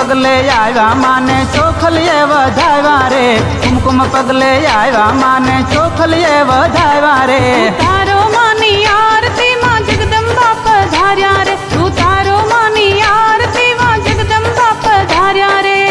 पगले आया माने चोखलिए वधावा रे, कुमकुम पगले आया माने चोखलिए वधावा रे। तारो मानी आरती मां जगदम्बा पधार्या रे, तू तारो मानी आरती मां जगदम्बा पधार्या रे।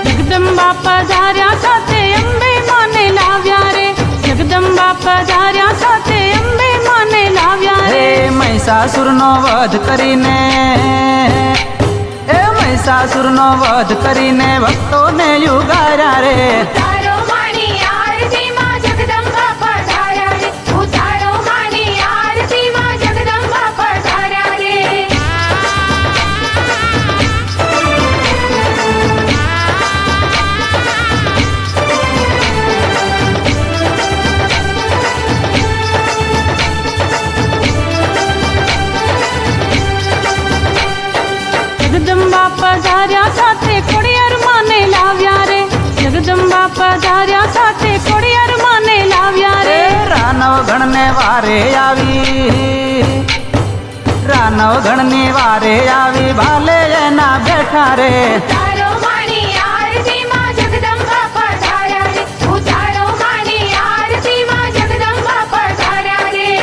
जगदम्बा पधार्या साथे अंबे माने लाव्या रे, जगदम्बा पधार्या साथे अंबे माने लाव्या रे। महिषासुरनो वध करीने, महिषासुरनो वध करीने भक्तोने युगार्या रे। तारो मानी आरती मां जगदम्बा पधार्या रे, तू तारो मानी आरती मां जगदम्बा पधार्या रे। जगदम्बा पधार्या साथे खोड़ियार माने लाव्या रे, जगदम्बा पधार्या साथे खोड़ियार माने लाव्या रे। रानव गणने वारे आवी, रानव गणने वारे आवी भाले एना बैठा रे। तारो मानी आरती मां जगदम्बा पधार्या रे, तू तारो मानी आरती मां जगदम्बा पधार्या रे।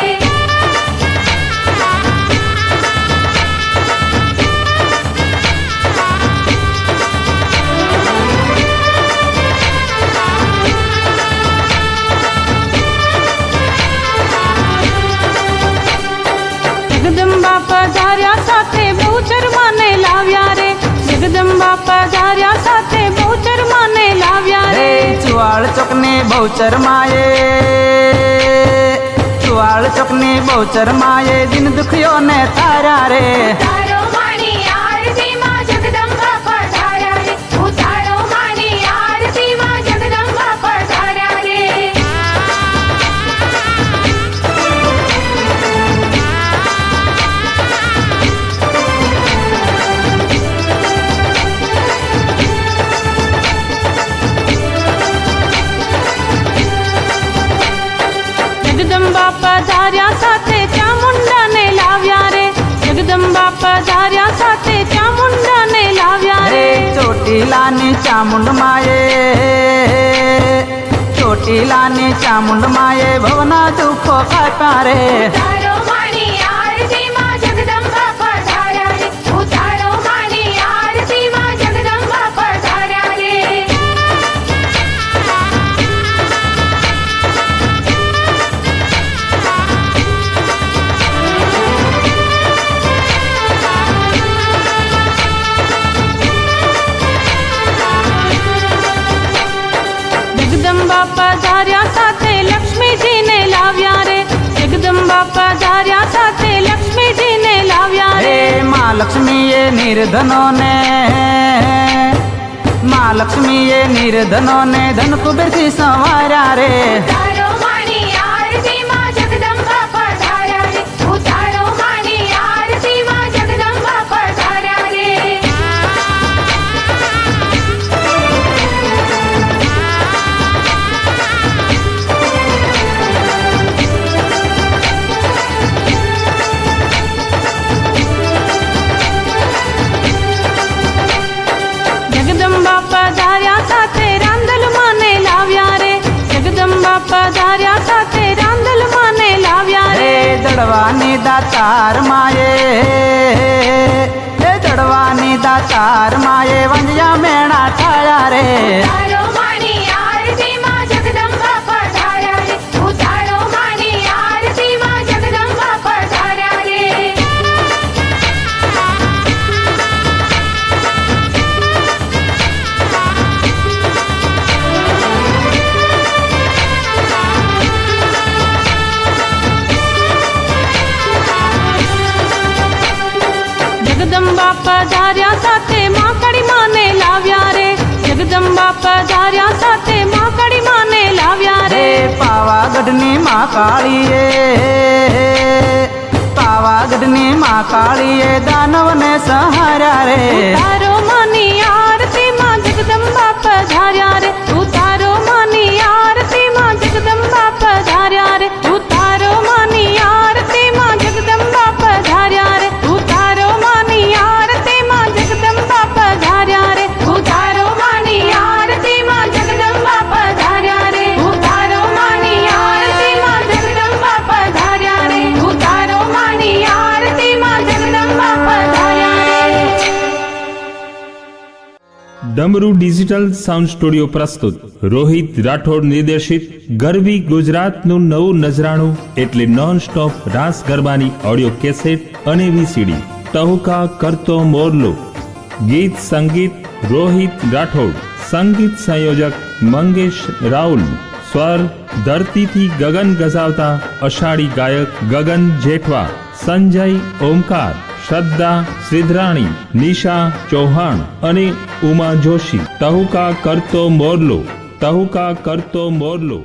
जगदम्बा पधार्या साथे बहुचर माने लाव्या रे, जगदम्बा पधार्या साथे बहुचर माने लाव्या रे। चुवाड़ चौकने बहुचर माये, चुवाड़ चौकने बहुचर माये दिन दुखियो ने तारा रे। तारो मानी आरती मां जगदम्बा पधार्या रे, तू तारो मानी आरती मां जगदम्बा पधार्या रे। जगदम्बा पधार्या साथे चामुंडा ने लाव्या रे, जगदम्बा पधार्या साथे चामुंडा ने लाव्या रे। चोटीलानी चामुंड माये, चोटीलानी चामुंड माये भवना दुखो काटा रे। तारो मानी आरती मां जगदम्बा पधार्या रे, तू तारो मानी आरती मां जगदम्बा पधार्या रे। जगदम्बा पधार्या साथे लक्ष्मी जी ने लाव्या रे, जगदम्बा पधार्या साथे लक्ष्मी जी ने लाव्या रे। माँ लक्ष्मी ये निर्धनों ने, माँ लक्ष्मी ये निर्धनों ने धन कुबेर की संवारा रे। तारो मानी आरती मां जगदम्बा पधार्या रे, तू तारो मानी आरती मां जगदम्बा पधार्या रे। जगदम्बा पधार्या साथे रांदल माने लाव्या रे, जगदम्बा पधार्या साथे रांदल माने लाव्या रे। दड़वानी दातार माये, दड़वानी दातार माये वंजिया मेणा ठाया रे। तारो मानी आरती मां जगदम्बा पधार्या रे, तू तारो मानी आरती मां जगदम्बा पधार्या रे। जगदम्बा पधार्या साथे माकड़ी माने लाव्या रे, जगदम्बा पधार्या साथे माकड़ी माने लाव्या रे। पावागढ़नी माँ काळीए, पावागढ़नी माँ માં કાળીએ દાનવને સંહાર્યા રે ઉતારો માની આરતી માં જગદંબા પધાર્યા રે ઉતારો માની આરતી માં જગદંબા પધાર્યા રે ઉતારો માની આરતી માં જગદંબા પધાર્યા રે ઉતારો માની આરતી માં જગદંબા પધાર્યા રે ઉતારો માની આરતી માં જગદંબા પધાર્યા રે ઉતારો માની આરતી માં જગદંબા પધાર્યા રે ઉતારો માની આરતી માં જગદંબા પધાર્યા રે। ડમરૂ ડિજિટલ સાઉન્ડ સ્ટુડિયો પ્રસ્તુત રોહિત રાઠોડ નિર્દેશિત ગરવી ગુજરાતનું નવું નજરાણું એટલે નોન સ્ટોપ રાસ ગરબાની ઓડિયો કેસેટ અને વીસીડી ટહુકા કરતો મોરલો। ગીત સંગીત રોહિત રાઠોડ, સંગીત સંયોજક મંગેશ રાઉલ, સ્વર ધરતીથી ગગન ગઝાવતા અષાઢી ગાયક ગગન જેઠવા, સંજય ઓમકાર, શ્રદ્ધા સિદ્ધરાણી, નિશા ચૌહાણ અને ઉમા જોશી। ટહુકા કરતો મોરલો, ટહુકા કરતો મોરલો।